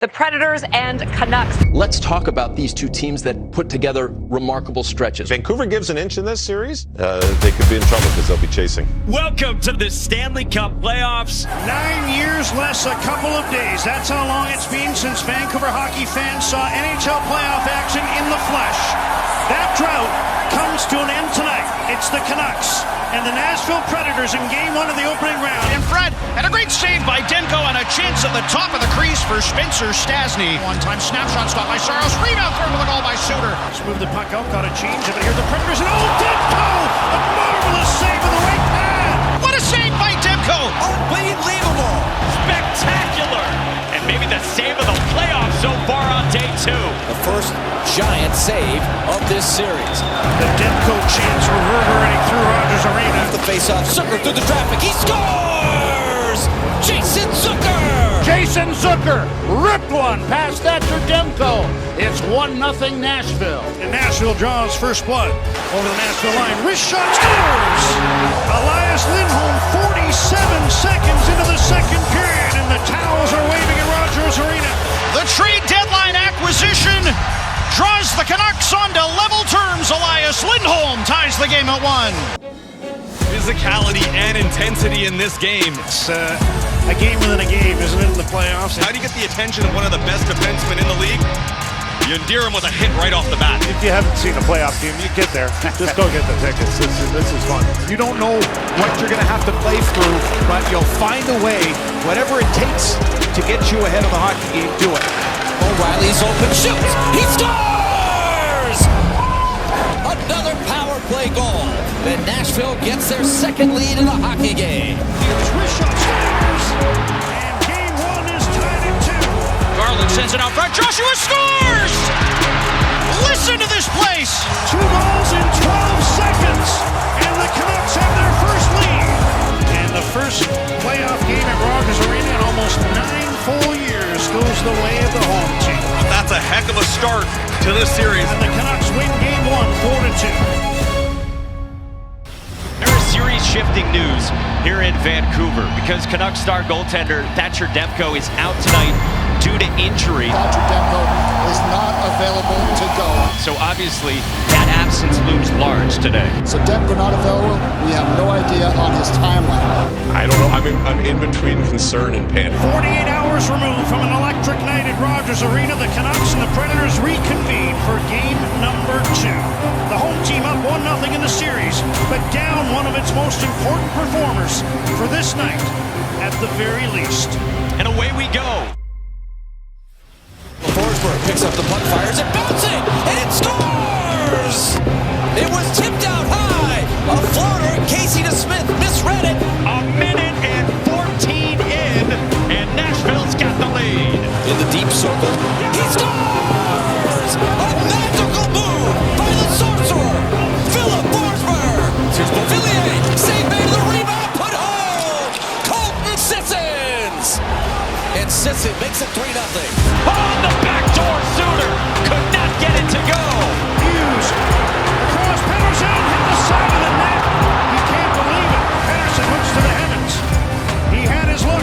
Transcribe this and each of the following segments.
The Predators and Canucks. Let's talk about these two teams that put together remarkable stretches. Vancouver gives an inch in this series, they could be in trouble because they'll be chasing. Welcome to the Stanley Cup playoffs. 9 years less a couple of days. That's how long it's been since Vancouver hockey fans saw NHL playoff action in the flesh. That drought comes to an end tonight. It's the Canucks and the Nashville Predators in Game 1 of the opening round. And Fred, and a great save by Demko and a chance at the top of the crease for Spencer Stastny. One-time snapshot stopped by Saros. Rebound thrown with a goal by Suter. Just moved the puck out, got a change of it. Here the Predators and Demko! A marvelous save with the right pad! What a save by Demko! Unbelievable! Spectacular! And maybe the save of the playoffs so far on day 2. The first giant save of this series. The Demko chance reverberating through Rogers Arena. The face-off, Zucker through the traffic, he scores! Jason Zucker! Jason Zucker ripped one past Thatcher Demko. It's 1-0 Nashville. And Nashville draws first blood over the Nashville line. Wrist shot scores! Elias Lindholm 47 seconds into the second period, and the towels are waving at Rogers Arena. The trade deadline acquisition draws the Canucks onto level terms. Elias Lindholm ties the game at 1. Physicality and intensity in this game. It's a game within a game, isn't it, in the playoffs? How do you get the attention of one of the best defensemen in the league? You endear him with a hit right off the bat. If you haven't seen a playoff game, you get there. Just go get the tickets. This is fun. You don't know what you're going to have to play through, but you'll find a way, whatever it takes to get you ahead of the hockey game, do it. O'Reilly's open, shoots, he scores! Another power play goal. And Nashville gets their second lead in the hockey game. Here's Rishaw scores! And game 1 is tied at 2. Garland sends it out front. Joshua scores! Listen to this place! 2 goals in 12 seconds, and the Canucks have their first lead. And the first playoff game at Rogers Arena in almost 9 full years goes the way of the home team. That's a heck of a start to this series. And the Canucks win game 1, 4-2. There is series-shifting news here in Vancouver because Canucks star goaltender Thatcher Demko is out tonight due to injury. Thatcher Demko is not available to go. So obviously that absence looms large today. So Demko not available, we have no idea on his timeline. I don't know. I'm in between concern and panic. 48 hours removed from an electric night at Rogers Arena, the Canucks and the Predators reconvene for game number 2. The home team up 1-0 in the series, but down one of its most important performers for this night, at the very least. And away we go. Forsberg picks up the puck, fires it, bouncing, and it scores! It was tipped out high. A floater, Casey DeSmith misread it. A minute and 14 in, and Nashville's got the lead. In the deep circle, he scores! A magical move by the sorcerer, Philip Forsberg. Here's Beauvillier, save made to the rebound, put home! Colton Sissons! And Sisson makes it 3-0. On the back door, Suter could not get it to go. Hughes across Pettersson, hit the side of the net. He can't believe it. Pettersson looks to the heavens. He had his look,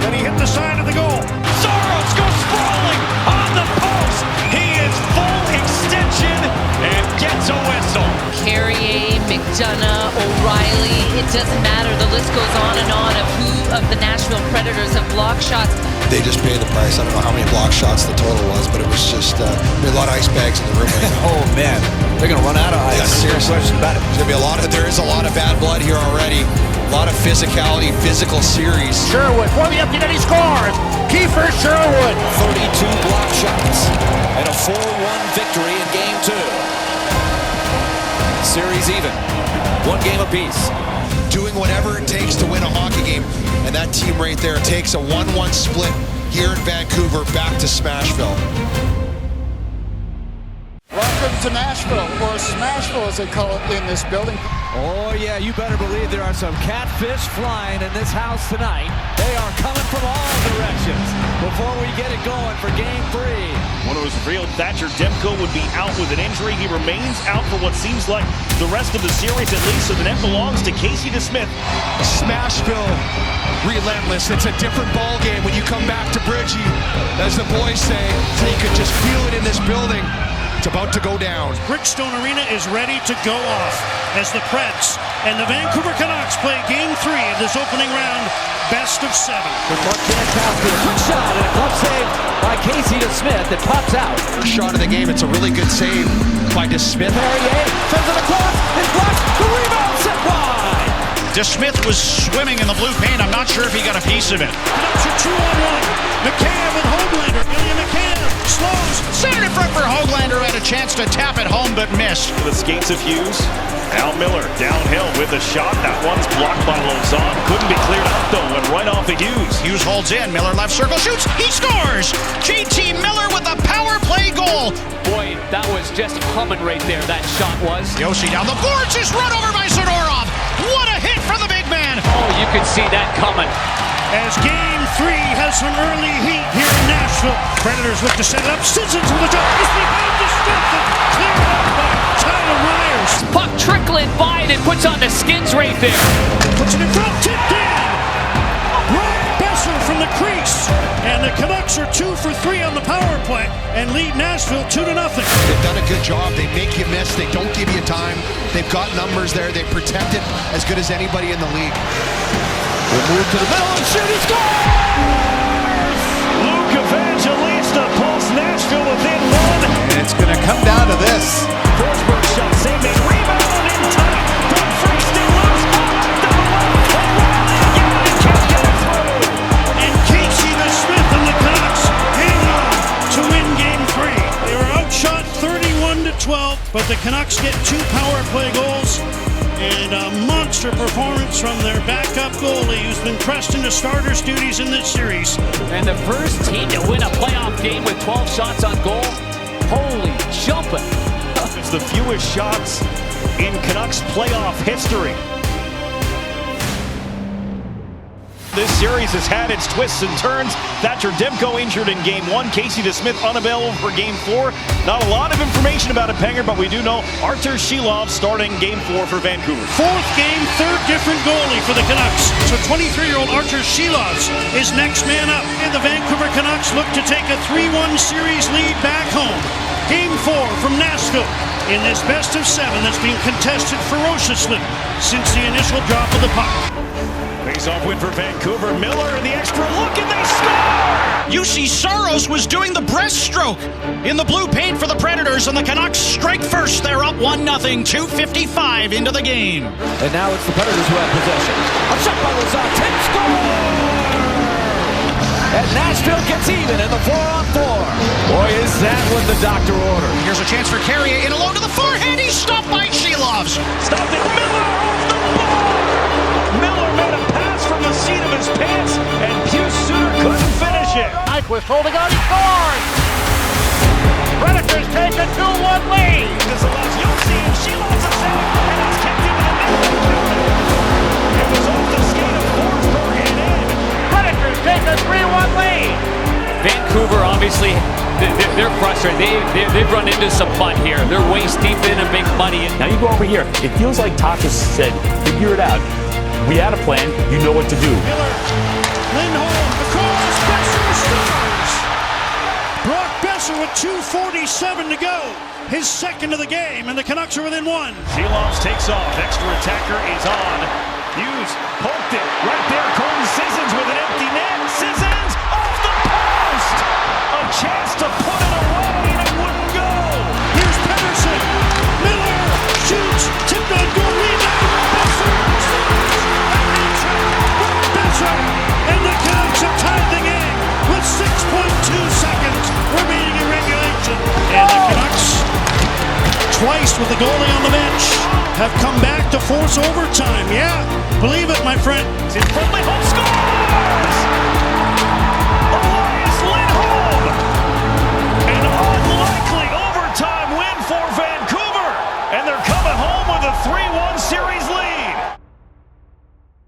then he hit the side of the goal. Saros goes sprawling on the post. He is full extension and gets a whistle. Carrier, McDonough, O'Reilly, it doesn't matter. The list goes on and on of who of the Nashville Predators have blocked shots. They just paid the price. I don't know how many block shots the total was, but it was just a lot of ice bags in the room right now. Oh man, they're gonna run out of ice. Yeah, seriously. No question about it. There is a lot of bad blood here already. A lot of physicality, physical series. Sherwood for the empty net, he scores. Kiefer Sherwood. 32 block shots and a 4-1 victory in game 2. Series even, 1 game apiece. Doing whatever it takes to win a hockey game, and that team right there takes a 1-1 split here in Vancouver back to Smashville. Welcome to Nashville, or Smashville as they call it in this building. Oh yeah, you better believe there are some catfish flying in this house tonight. They are coming from all directions before we get it going for game 3. One of was revealed Thatcher Demko would be out with an injury. He remains out for what seems like the rest of the series at least, so the net belongs to Casey DeSmith. Smashville, relentless. It's a different ball game when you come back to Bridgie, as the boys say. So you could just feel it in this building. It's about to go down. Bridgestone Arena is ready to go off as the Preds and the Vancouver Canucks play Game 3 of this opening round, best of 7. With Marquette Kowski, a good shot and a glove save by Casey DeSmith. It pops out. Shot of the game. It's a really good save by DeSmith. Perrier sends it across. It's blocked. The rebound set wide. DeSmith was swimming in the blue paint. I'm not sure if he got a piece of it. Canucks are 2-on-1. McCabe and Hoglander. Ilya McCabe slows. Centered in front for Hoglander, had a chance to tap it home but missed. The skates of Hughes. Al Miller downhill with a shot. That one's blocked by Lozon. Couldn't be cleared up though. Went right off of Hughes. Hughes holds in. Miller left circle shoots. He scores. JT Miller with a power play goal. Boy, that was just humming right there. That shot was. Yossi down the boards is run over by Zadorov. What a hit for the big man. Oh, you could see that coming. As Game 3 has some early heat here in Nashville. Predators look to set it up. Sissons with a jump. It's behind distracted. Cleared out by Tyler Myers. Puck trickling by and it puts on the skins right there. Puts it in front. Tipped in. Brock Besser from the crease. And the Canucks are 2 for 3 on the power play and lead Nashville 2-0. They've done a good job. They make you miss. They don't give you time. They've got numbers there. They protect it as good as anybody in the league. We'll move to the middle and shoot. He scores! Luke Evangelista pulls Nashville within 1. And it's going to come down to this. Forsberg shot saved. Rebound in time. Dumfries still loose. Down the left. O'Reilly again. Can't get it through. And Casey DeSmith and the Canucks hang on to win Game 3. They were outshot 31-12, but the Canucks get 2 power play goals and a monster performance from their backup goalie, who's been pressed into starters duties in this series. And the first team to win a playoff game with 12 shots on goal. Holy jumping. It's the fewest shots in Canucks playoff history. This series has had its twists and turns. Thatcher Demko injured in Game 1. Casey DeSmith unavailable for Game 4. Not a lot of information about it, Penger, but we do know Artur Shilov starting Game 4 for Vancouver. 4th game, 3rd different goalie for the Canucks. So 23-year-old Artur Shilov is next man up. And the Vancouver Canucks look to take a 3-1 series lead back home. Game 4 from Nashville in this best of 7 that's been contested ferociously since the initial drop of the puck. Face-off win for Vancouver. Miller in the extra look, and they score! UC Saros was doing the breaststroke in the blue paint for the Predators, and the Canucks strike first. They're up 1-0, 2:55 into the game. And now it's the Predators who have possession. A shot by Lazar. 10 score! And Nashville gets even in the 4-on-4. Boy, is that what the doctor ordered. Here's a chance for Carrier in alone to the forehand. He's stopped by Shilovs. Stopped it. Miller off the bar! Miller made a pass from the seat of his pants, and Pius Suter couldn't finish it. Nyquist holding on, he scores! Predators take a 2-1 lead. This allows Yossi and Shilovs to save, and it's kept into the middle. It was off the skate of Forsberg and in. Predators take a 3-1 lead. Vancouver, obviously, they're frustrated. They've run into some mud here. They're waist deep in a big muddy. Now you go over here. It feels like Takas said, figure it out. We had a plan. You know what to do. Miller, Lindholm, across, Besser scores! Brock Besser with 2:47 to go. His second of the game, and the Canucks are within 1. Shilovs takes off. Extra attacker is on. Hughes poked it. Right there, Colton Sissons with an empty net. Sissons off the post! A chance to put it away, and it wouldn't go. Here's Pettersson. Miller shoots. Tipped on goal. And the Canucks have tied the game with 6.2 seconds remaining in regulation. And the Canucks, twice with the goalie on the bench, have come back to force overtime. Yeah, believe it, my friend. In front, Lindholm scores! Elias Lindholm! An unlikely overtime win for Vancouver. And they're coming home with a 3-1 series lead.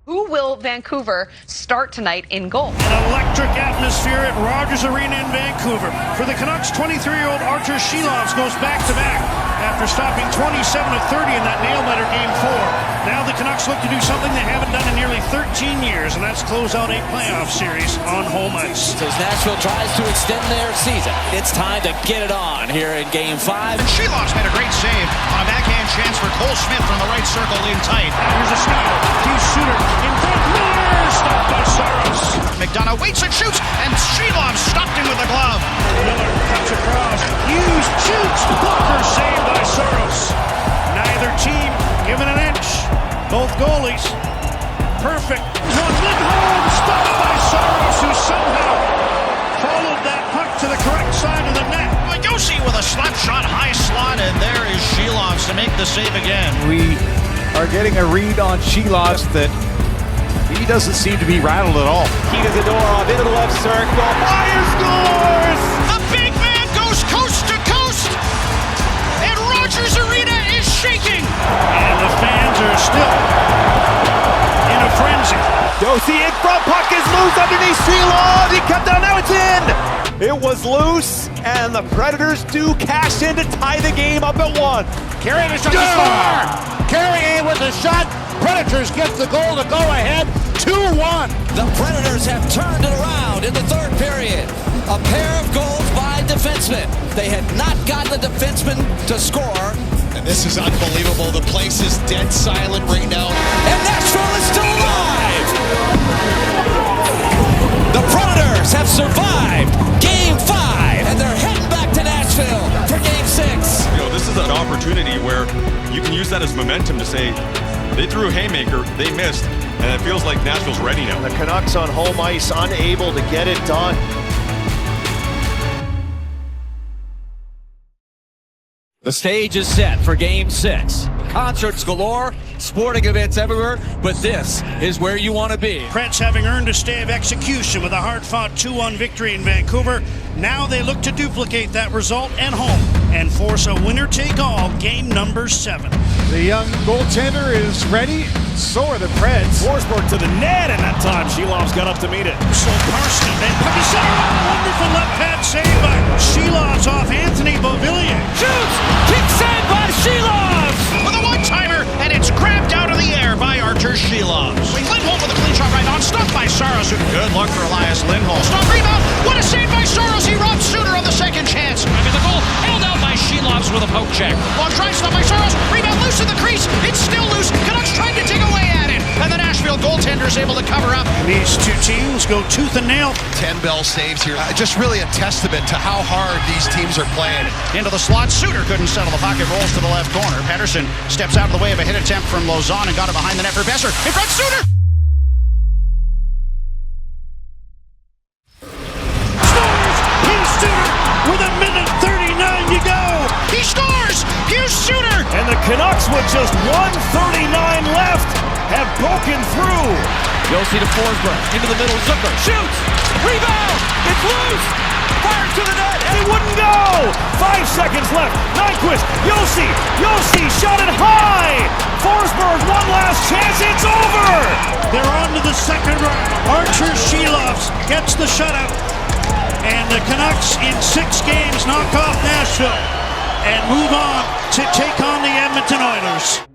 Who will Vancouver start tonight in goal. An electric atmosphere at Rogers Arena in Vancouver. For the Canucks, 23-year-old Artur Silovs goes back-to-back after stopping 27 of 30 in that nail-biter Game 4. Now the Canucks look to do something they haven't done in nearly 13 years, and that's close out a playoff series on home ice. As Nashville tries to extend their season, it's time to get it on here in Game 5. And Silovs made a great save on a backhand chance for Cole Smith from the right circle in tight. Here's a steal. He's Suter in front. Miller stopped by Saros. McDonough waits and shoots, and Silovs stopped him with a glove. Miller cuts across. Hughes shoots. Blocker saved by Saros. Neither team given an inch. Both goalies perfect. One Lindholm stopped by Saros, who somehow followed that puck to the correct side of the net. Josi with a slap shot, high slot, and there is Silovs to make the save again. We are getting a read on Silovs that he doesn't seem to be rattled at all. He does a door off into the left circle. Fire scores! A big man goes coast to coast, and Rogers Arena is shaking. And the fans are still in a frenzy. Josi in front, puck is loose underneath Silovs. He cut down, now it's in. It was loose, and the Predators do cash in to tie the game up at 1. Carey to shot to score. Carey with the shot. Predators get the goal to go ahead. 2-1. The Predators have turned it around in the third period. A pair of goals by defensemen. They had not gotten the defenseman to score. And this is unbelievable. The place is dead silent right now. And Nashville is still alive. The Predators have survived Game 5, and they're heading back to Nashville for Game 6. You know, this is an opportunity where you can use that as momentum to say, they threw a haymaker, they missed, and it feels like Nashville's ready now. The Canucks on home ice, unable to get it done. The stage is set for Game 6. Concerts galore, sporting events everywhere, but this is where you want to be. Preds having earned a stay of execution with a hard-fought 2-1 victory in Vancouver. Now they look to duplicate that result at home and force a winner-take-all game number 7. The young goaltender is ready. So are the Preds. Forsberg to the net, and that time Silovs got up to meet it. So Karsten and puppy center. Wonderful left pad save by Silovs off Anthony Beauvillier. Shoots! Kick save by Silovs! With a one-timer, and it's grabbed out of the air by Artur Silovs. Lindholm with a clean shot right on, stopped by Saros. Good luck for Elias Lindholm. Stop rebound. What a save by Saros. He robbed Suter on the second chance. Maybe the goal held out by Silovs with a poke check. Long try, stop by Saros. Rebound loose in the crease. It's still loose. Canucks trying to dig away at it. And the Nashville goaltender is able to cover up. These two teams go tooth and nail. 10 bell saves here. Just really a testament to how hard these teams are playing. Into the slot. Suter couldn't settle the pocket. Rolls to the left corner. Pettersson steps out of the way of a hit attempt from Lauzon and got it behind the net for Besser. In front, Suter! With a minute 39 to go. He scores! Here's Suter! And the Canucks with just 1:39 left have broken through. Josi to Forsberg. Into the middle. Zucker shoots! Rebound! It's loose! Fired to the net! And it wouldn't go! 5 seconds left. Nyquist. Josi shot it high! Forsberg, one last chance. It's over! They're on to the second round. Artur Silovs gets the shutout. And the Canucks in 6 games knock off Nashville and move on to take on the Edmonton Oilers.